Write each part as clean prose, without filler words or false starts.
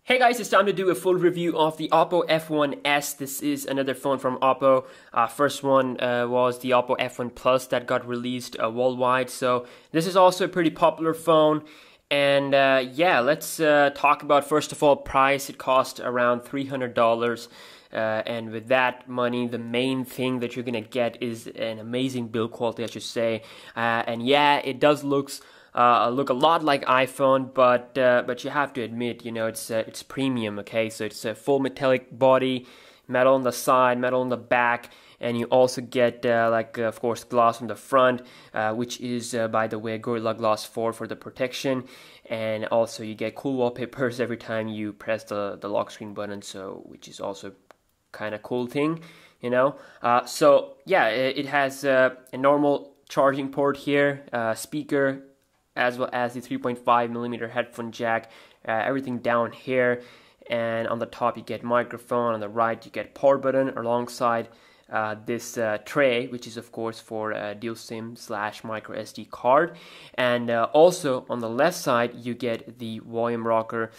Hey guys, it's time to do a full review of the Oppo F1S. This is another phone from Oppo. First one was the Oppo F1 Plus that got released worldwide. So this is also a pretty popular phone. And yeah, let's talk about, first of all, price. It cost around $300. And with that money, the main thing that you're gonna get is an amazing build quality, I should say. And yeah, it does look a lot like iPhone, but you have to admit, you know, it's premium. Okay, so it's a full metallic body, metal on the side, metal on the back, and you also get of course, glass on the front, which is by the way Gorilla Glass 4 for the protection, and also you get cool wallpapers every time you press the lock screen button, so which is also kind of cool thing, you know. So yeah, it has a normal charging port here, speaker, as well as the 3.5mm headphone jack, everything down here, and on the top you get microphone, on the right you get power button alongside this tray, which is of course for dual SIM / micro SD card, and also on the left side you get the volume rocker,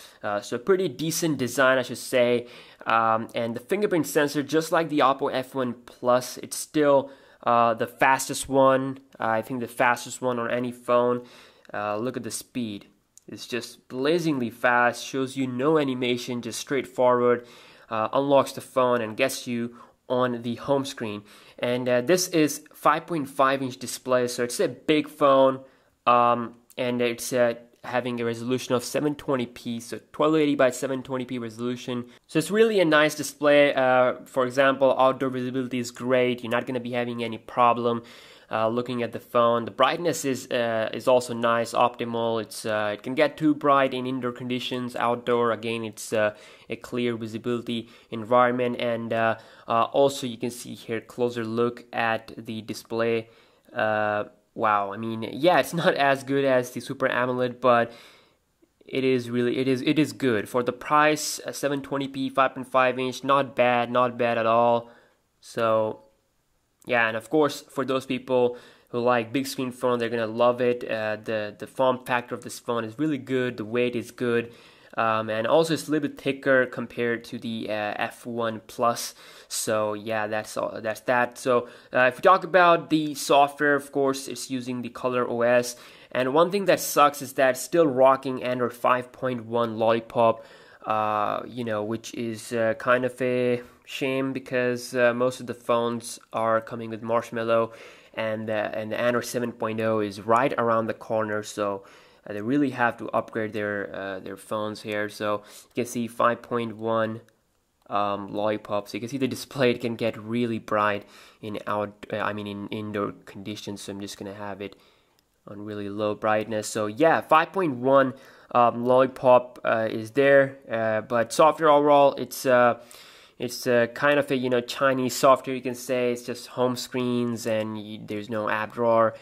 so pretty decent design, I should say, and the fingerprint sensor, just like the Oppo F1 Plus, it's still the fastest one, I think the fastest one on any phone. Look at the speed. It's just blazingly fast, shows you no animation, just straightforward, unlocks the phone and gets you on the home screen. And this is 5.5-inch display, so it's a big phone, and it's having a resolution of 720p, so 1280 by 720p resolution. So it's really a nice display. For example, outdoor visibility is great. You're not going to be having any problem looking at the phone. The brightness is also nice, optimal. It can get too bright in indoor conditions. Outdoor, again, it's a clear visibility environment. And also you can see here, closer look at the display. Wow, I mean, yeah, it's not as good as the Super AMOLED, but it is good for the price. 720p, 5.5-inch, not bad at all. So yeah, and of course, for those people who like big screen phone, they're gonna love it. The form factor of this phone is really good. The weight is good, and also it's a little bit thicker compared to the F1 Plus. So yeah, that's that. So if we talk about the software, of course, it's using the Color OS. And one thing that sucks is that it's still rocking Android 5.1 Lollipop, you know, which is kind of a shame, because most of the phones are coming with Marshmallow, and the Android 7.0 is right around the corner. So they really have to upgrade their phones here. So you can see 5.1 Lollipop. So you can see the display, it can get really bright in indoor conditions. So I'm just gonna have it on really low brightness. So yeah, 5.1 Lollipop is there, but software overall, it's kind of a, you know, Chinese software, you can say. It's just home screens, and there's no app drawer.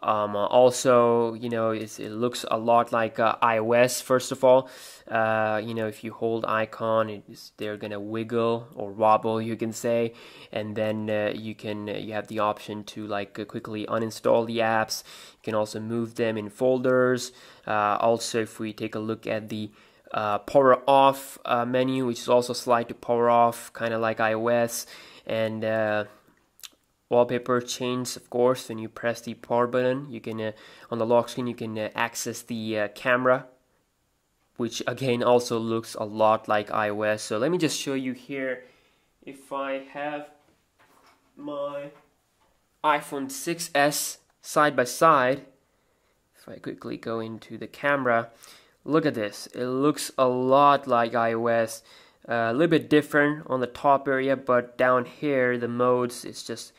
Also, you know, it looks a lot like iOS. First of all, you know, if you hold icon, they're gonna wiggle or wobble, you can say, and then you have the option to quickly uninstall the apps. You can also move them in folders. Also, if we take a look at the power off menu, which is also slide to power off, kind of like iOS, and wallpaper change, of course. When you press the power button, you can on the lock screen you can access the camera, which again also looks a lot like iOS. So let me just show you here. If I have my iPhone 6s side by side, if I quickly go into the camera, look at this. It looks a lot like iOS, a little bit different on the top area, but down here the modes, it's just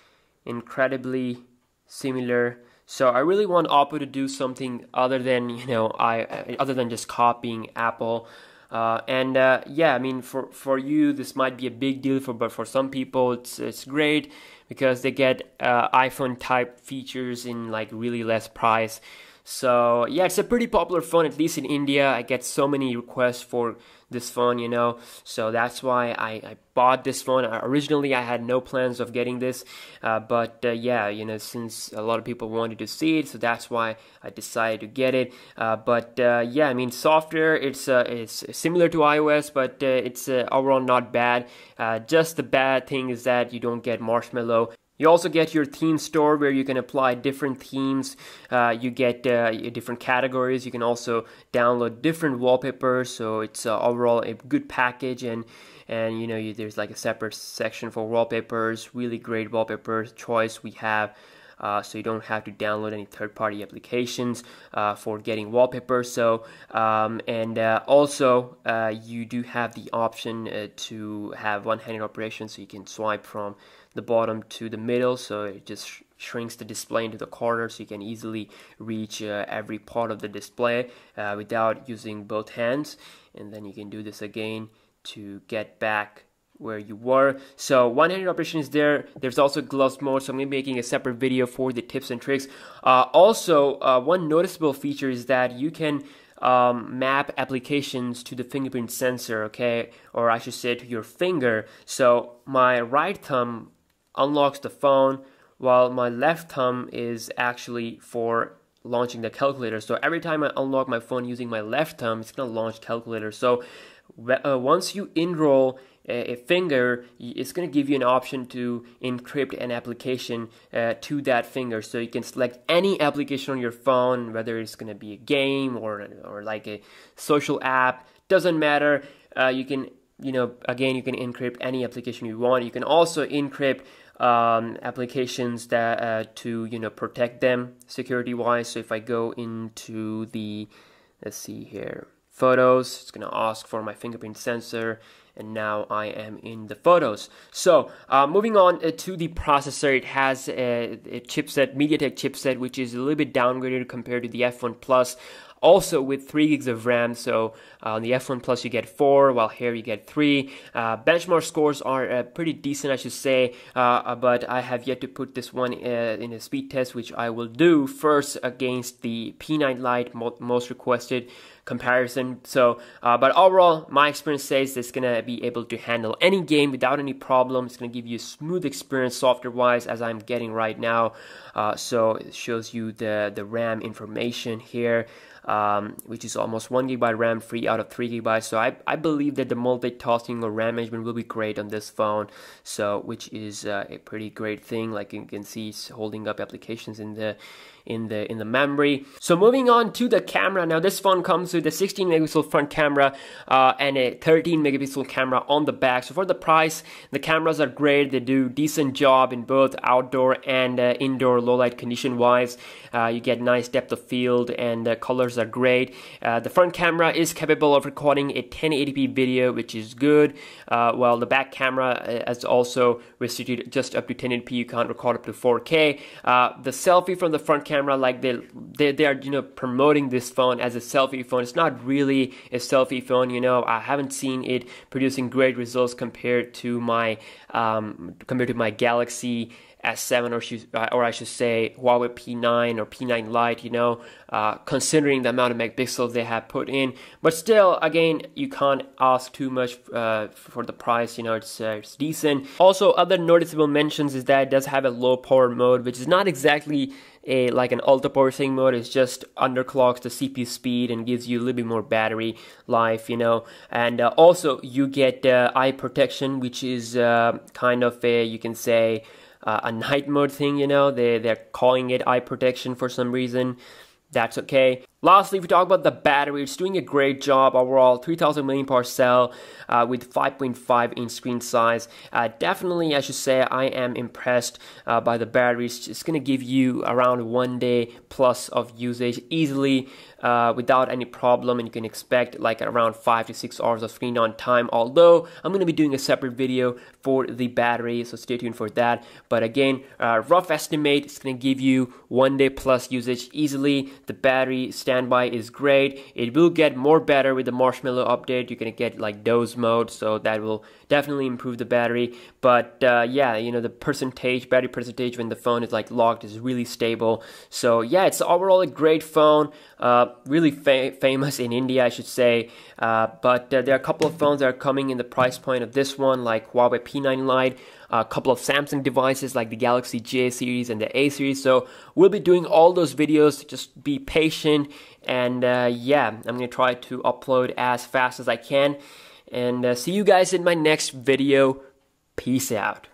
incredibly similar. So I really want Oppo to do something other than, you know, other than just copying Apple. Yeah, I mean, for you this might be a big deal, but for some people it's great, because they get iPhone type features in like really less price. So yeah, it's a pretty popular phone, at least in India. I get so many requests for this phone, you know, so that's why I bought this phone. Originally I had no plans of getting this, but yeah, you know, since a lot of people wanted to see it, so that's why I decided to get it. But yeah, I mean, software, it's similar to iOS, but it's overall not bad. Just the bad thing is that you don't get Marshmallow. You also get your theme store where you can apply different themes. You get different categories. You can also download different wallpapers. So it's overall a good package, and you know, there's like a separate section for wallpapers. Really great wallpaper choice we have. So you don't have to download any third-party applications for getting wallpapers. So also you do have the option to have one-handed operation, so you can swipe from the bottom to the middle, so it just shrinks the display into the corner, so you can easily reach every part of the display without using both hands. And then you can do this again to get back where you were. So one-handed operation is there. There's also gloves mode, so I'm going to be making a separate video for the tips and tricks. Also, one noticeable feature is that you can map applications to the fingerprint sensor, okay, or I should say to your finger. So my right thumb unlocks the phone, while my left thumb is actually for launching the calculator. So every time I unlock my phone using my left thumb, it's going to launch calculator. So once you enroll a finger, it's going to give you an option to encrypt an application to that finger. So you can select any application on your phone, whether it's going to be a game or like a social app, doesn't matter. You can, you know, again, you can encrypt any application you want. You can also encrypt applications that to, you know, protect them security wise. So if I go into the, let's see here, photos, it's going to ask for my fingerprint sensor, and now I am in the photos. So moving on to the processor, it has a chipset, MediaTek chipset, which is a little bit downgraded compared to the F1 Plus. Also with 3 gigs of RAM, so on the F1 Plus you get 4, while here you get 3. Benchmark scores are pretty decent, I should say, but I have yet to put this one in a speed test, which I will do first against the P9 Lite, most requested comparison. So but overall, my experience says it's gonna be able to handle any game without any problem. It's gonna give you a smooth experience software wise, as I'm getting right now. So it shows you the RAM information here, which is almost 1 GB RAM free out of 3 GB. So I believe that the multitasking or RAM management will be great on this phone, so which is a pretty great thing. Like you can see, it's holding up applications in the memory. So moving on to the camera. Now this phone comes with a 16 megapixel front camera and a 13 megapixel camera on the back. So for the price, the cameras are great. They do decent job in both outdoor and indoor low light condition wise. You get nice depth of field, and the colors are great. The front camera is capable of recording a 1080p video, which is good, while the back camera is also restricted just up to 1080p. You can't record up to 4K. The selfie from the front camera, like they are, you know, promoting this phone as a selfie phone. It's not really a selfie phone, you know. I haven't seen it producing great results compared to my Galaxy S7 or I should say Huawei P9 or P9 Lite, you know, considering the amount of megapixels they have put in. But still, again, you can't ask too much for the price, you know. It's decent. Also, other noticeable mentions is that it does have a low power mode, which is not exactly like an ultra power thing mode. It's just underclocks the CPU speed and gives you a little bit more battery life, you know. And also you get eye protection, which is kind of a, you can say, a night mode thing, you know. They're calling it eye protection for some reason. That's okay. Lastly, if we talk about the battery, it's doing a great job overall. 3000 mAh cell with 5.5 inch screen size. Definitely, I should say, I am impressed by the battery. It's going to give you around 1 day plus of usage easily without any problem, and you can expect like around 5 to 6 hours of screen on time. Although I'm going to be doing a separate video for the battery, so stay tuned for that. But again, rough estimate, it's going to give you 1 day plus usage easily. The battery standby is great. It will get more better with the Marshmallow update. You're gonna get like doze mode, so that will definitely improve the battery. But yeah, you know, the battery percentage when the phone is like locked is really stable. So yeah, it's overall a great phone. Really famous in India, I should say. But there are a couple of phones that are coming in the price point of this one, like Huawei P9 Lite, a couple of Samsung devices like the Galaxy J series and the A series. So we'll be doing all those videos. Just be patient, and yeah, I'm gonna try to upload as fast as I can. And see you guys in my next video. Peace out.